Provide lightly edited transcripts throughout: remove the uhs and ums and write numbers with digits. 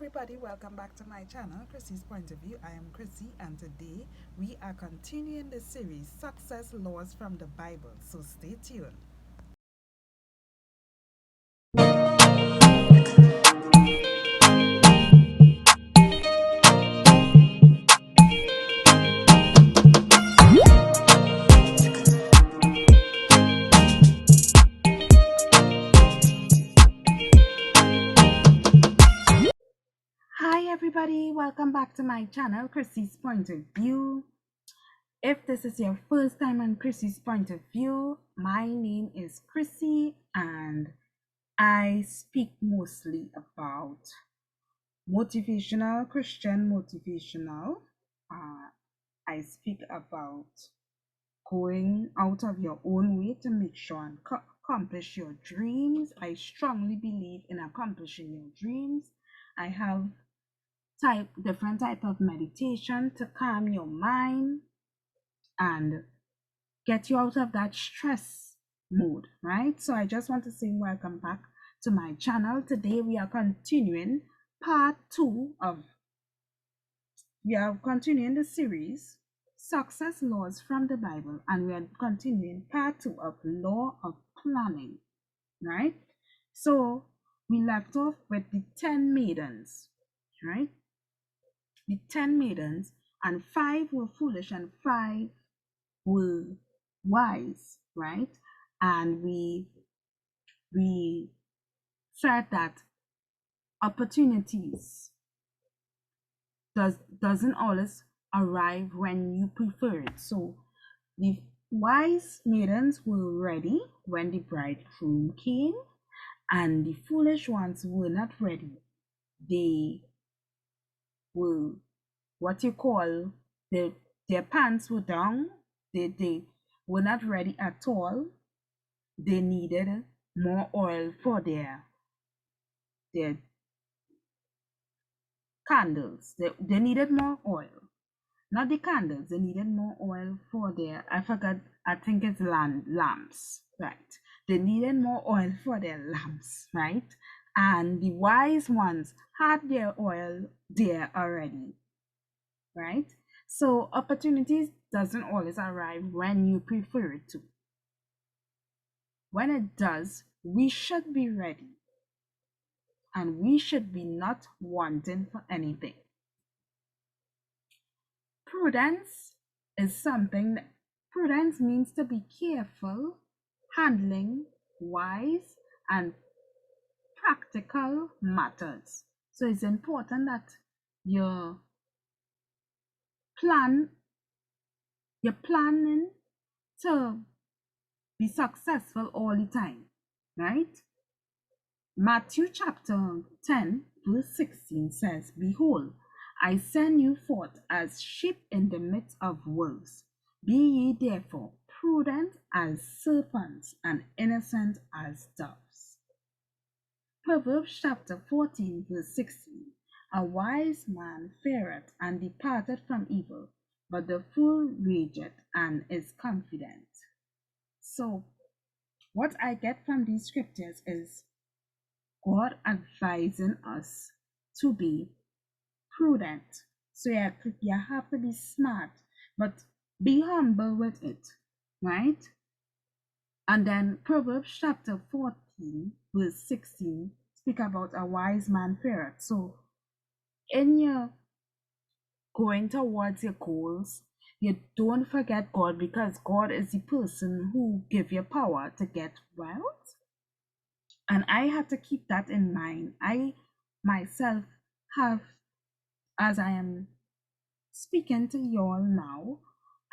everybody, welcome back to my channel, Chrissy's Point of View. I am Chrissy, and today we are continuing the series Success Laws from the Bible. So stay tuned. Hi everybody, welcome back to my channel, Chrissy's Point of View. If this is your first time on Chrissy's Point of View, my name is Chrissy and I speak mostly about motivational, Christian motivational. I speak about going out of your own way to make sure and accomplish your dreams. I strongly believe in accomplishing your dreams. I have different type of meditation to calm your mind and get you out of that stress mode, right? So I just want to say welcome back to my channel. Today we are continuing part 2 of the series Success Laws from the Bible, and we are continuing part 2 of Law of Planning, right? So we left off with the 10 maidens, right? The 10 maidens, and 5 were foolish and 5 were wise, right? And we said that opportunities doesn't always arrive when you prefer it. So the wise maidens were ready when the bridegroom came, and the foolish ones were not ready. They were what you call their pants were down. They were not ready at all. They needed more oil for their candles. They needed more oil. Not the candles, they needed more oil for their, I forgot, I think it's lamps, right? They needed more oil for their lamps, right? And the wise ones had their oil there already, right? So opportunities doesn't always arrive when you prefer it to. When it does, we should be ready, and we should be not wanting for anything. Prudence is something that prudence means to be careful, handling, wise, and practical matters. So it's important that you you're planning to be successful all the time, right? Matthew chapter 10, verse 16 says, Behold, I send you forth as sheep in the midst of wolves. Be ye therefore prudent as serpents and innocent as doves. Proverbs chapter 14, verse 16. A wise man feareth and departeth from evil, but the fool rageth and is confident. So, what I get from these scriptures is God advising us to be prudent. So you have to be smart, but be humble with it, right? And then Proverbs chapter 14, verse 16, speak about a wise man feareth. So in your going towards your goals, you don't forget God, because God is the person who give you power to get wealth. And I have to keep that in mind. I myself have, as I am speaking to y'all now,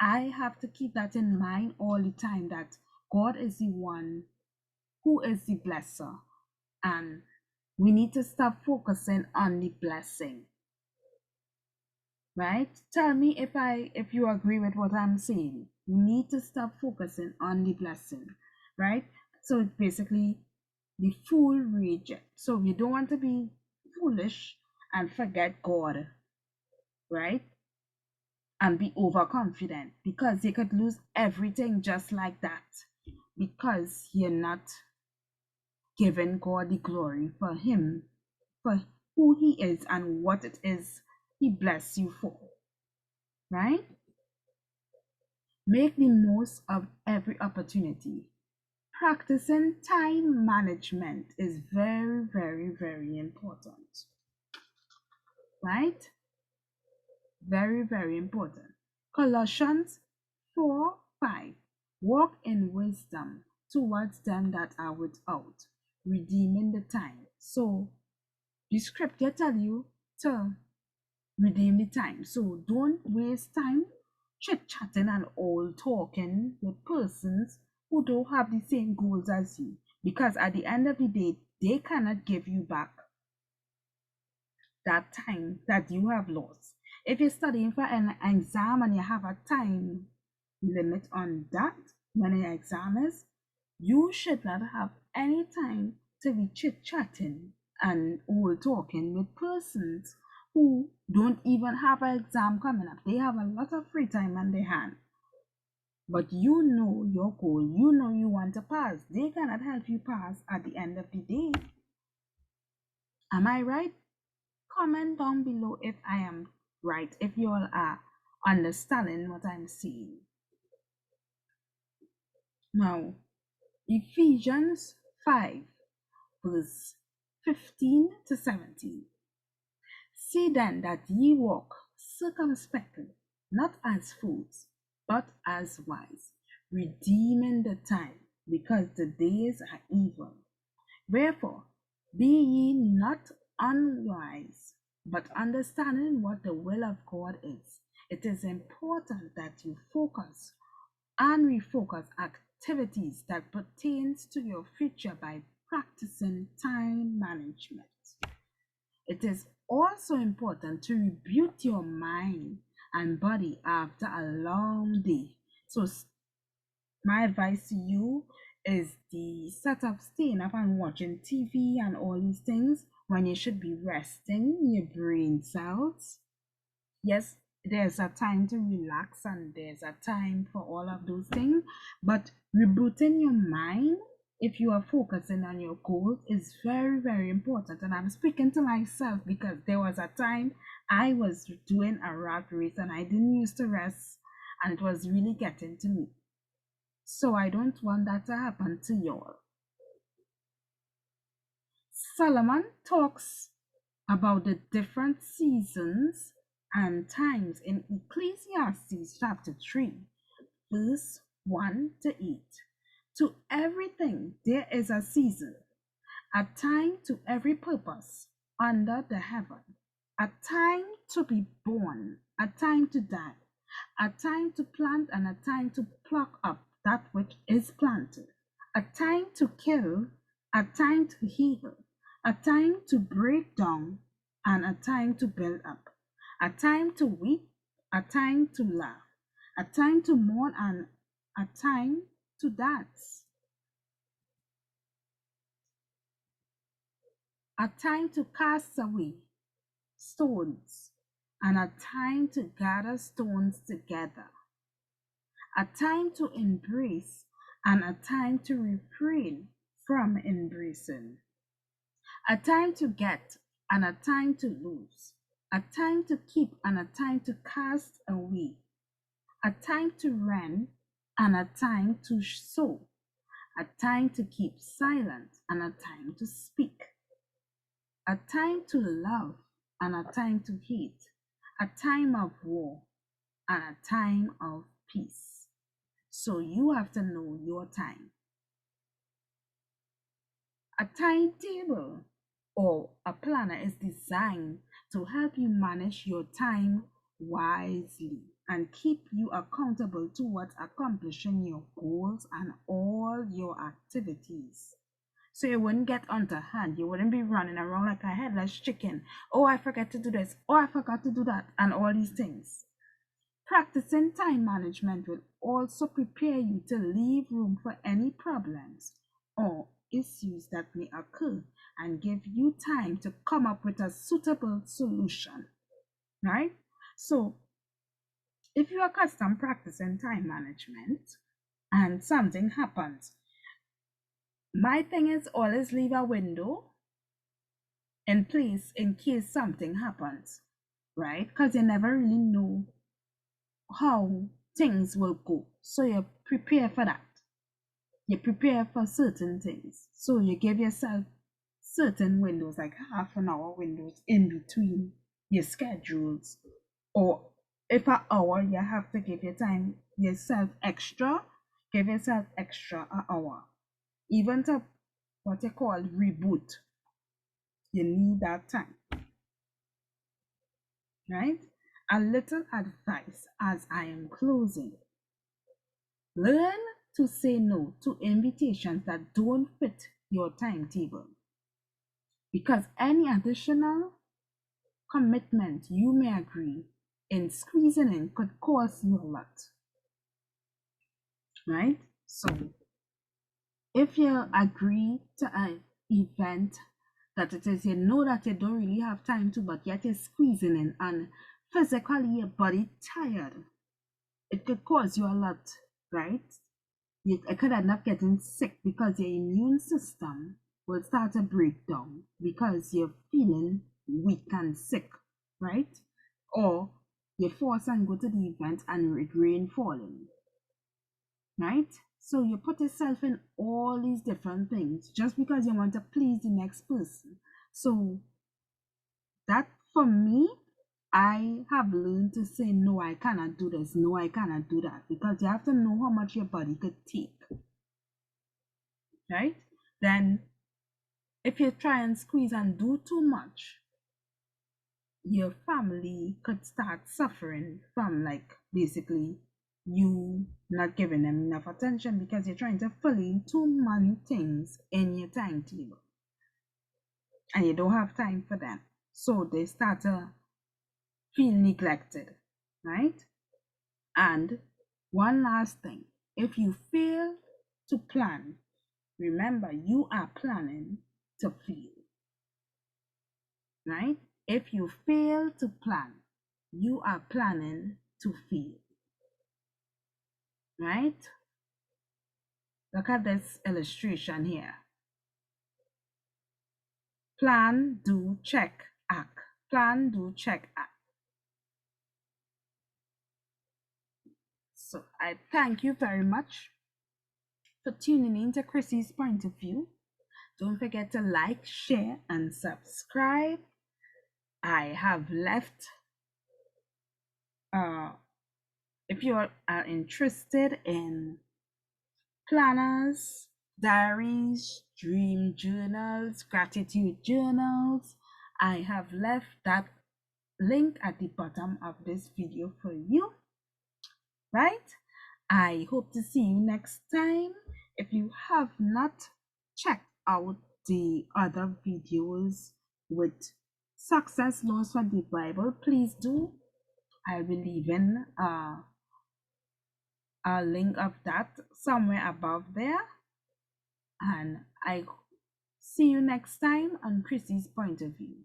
I have to keep that in mind all the time, that God is the one who is the blesser, and we need to stop focusing on the blessing, right? Tell me if you agree with what I'm saying. We need to stop focusing on the blessing, right? So basically, the fool rageth. So we don't want to be foolish and forget God, right? And be overconfident, because you could lose everything just like that, because you're not giving God the glory for who he is and what it is he bless you for, right? Make the most of every opportunity. Practicing time management is very, very, very important, right? Very, very important. Colossians 4:5. Walk in wisdom towards them that are without, redeeming the time. So the scripture tell you to redeem the time. So don't waste time chit-chatting and all talking with persons who don't have the same goals as you. Because at the end of the day, they cannot give you back that time that you have lost. If you're studying for an exam and you have a time limit on that when an exam is, you should not have any time to be chit-chatting and all talking with persons who don't even have an exam coming up. They have a lot of free time on their hand. But you know your goal, you know you want to pass. They cannot help you pass at the end of the day. Am I right? Comment down below if I am right, if you all are understanding what I'm saying. Now, Ephesians 5, verse 15 to 17. See then that ye walk circumspectly, not as fools, but as wise, redeeming the time, because the days are evil. Wherefore, be ye not unwise, but understanding what the will of God is. It is important that you focus and refocus activities that pertains to your future by practicing time management. It is also important to rebuke your mind and body after a long day. So my advice to you is the set of staying up and watching TV and all these things when you should be resting your brain cells. Yes, there's a time to relax and there's a time for all of those things, but rebooting your mind if you are focusing on your goals is very, very important. And I'm speaking to myself because there was a time I was doing a rat race and I didn't used to rest, and it was really getting to me. So I don't want that to happen to y'all. Solomon talks about the different seasons and times in Ecclesiastes chapter 3, verse 1 to 8. To everything there is a season, a time to every purpose under the heaven, a time to be born, a time to die, a time to plant and a time to pluck up that which is planted, a time to kill, a time to heal, a time to break down, and a time to build up, a time to weep, a time to laugh, a time to mourn, and a time to dance, a time to cast away stones, and a time to gather stones together, a time to embrace and a time to refrain from embracing, a time to get and a time to lose, a time to keep and a time to cast away, a time to rend and a time to sow, a time to keep silent and a time to speak, a time to love and a time to hate, a time of war and a time of peace. So you have to know your time. A timetable or a planner is designed to help you manage your time wisely and keep you accountable towards accomplishing your goals and all your activities. So you wouldn't get underhand. You wouldn't be running around like a headless chicken. Oh, I forgot to do this. Oh, I forgot to do that. And all these things. Practicing time management will also prepare you to leave room for any problems or issues that may occur and give you time to come up with a suitable solution. Right? So, if you are accustomed practicing time management and something happens, my thing is always leave a window in place in case something happens, right? Because you never really know how things will go. So you prepare for that. You prepare for certain things. So you give yourself certain windows, like half an hour windows in between your schedules. Or if an hour, you have to give yourself extra, give yourself extra an hour. Even to what you call reboot, you need that time, right? A little advice as I am closing. Learn to say no to invitations that don't fit your timetable, because any additional commitment you may agree in squeezing in could cost you a lot, right? So if you agree to an event that it is you know that you don't really have time to, but yet you're squeezing in, and physically your body tired, it could cause you a lot, right? You could end up getting sick because your immune system will start to break down because you're feeling weak and sick, right? Or you force and go to the event and it rain falling, right? So you put yourself in all these different things just because you want to please the next person. So that, for me, I have learned to say no, I cannot do this, no, I cannot do that, because you have to know how much your body could take, right? Then if you try and squeeze and do too much, your family could start suffering from, like, basically you not giving them enough attention because you're trying to fill in too many things in your timetable and you don't have time for them. So they start to feel neglected, right? And one last thing, if you fail to plan, remember you are planning to fail, right? If you fail to plan, you are planning to fail, right? Look at this illustration here. Plan, do, check, act. Plan, do, check, act. So I thank you very much for tuning in to Chrissy's Point of View. Don't forget to like, share, and subscribe. I have left, if you are interested in planners, diaries, dream journals, gratitude journals, I have left that link at the bottom of this video for you, right? I hope to see you next time. If you have not checked out the other videos with success laws from the Bible, please do. I will leave in a link of that somewhere above there. And I see you next time on Chrissy's Point of View.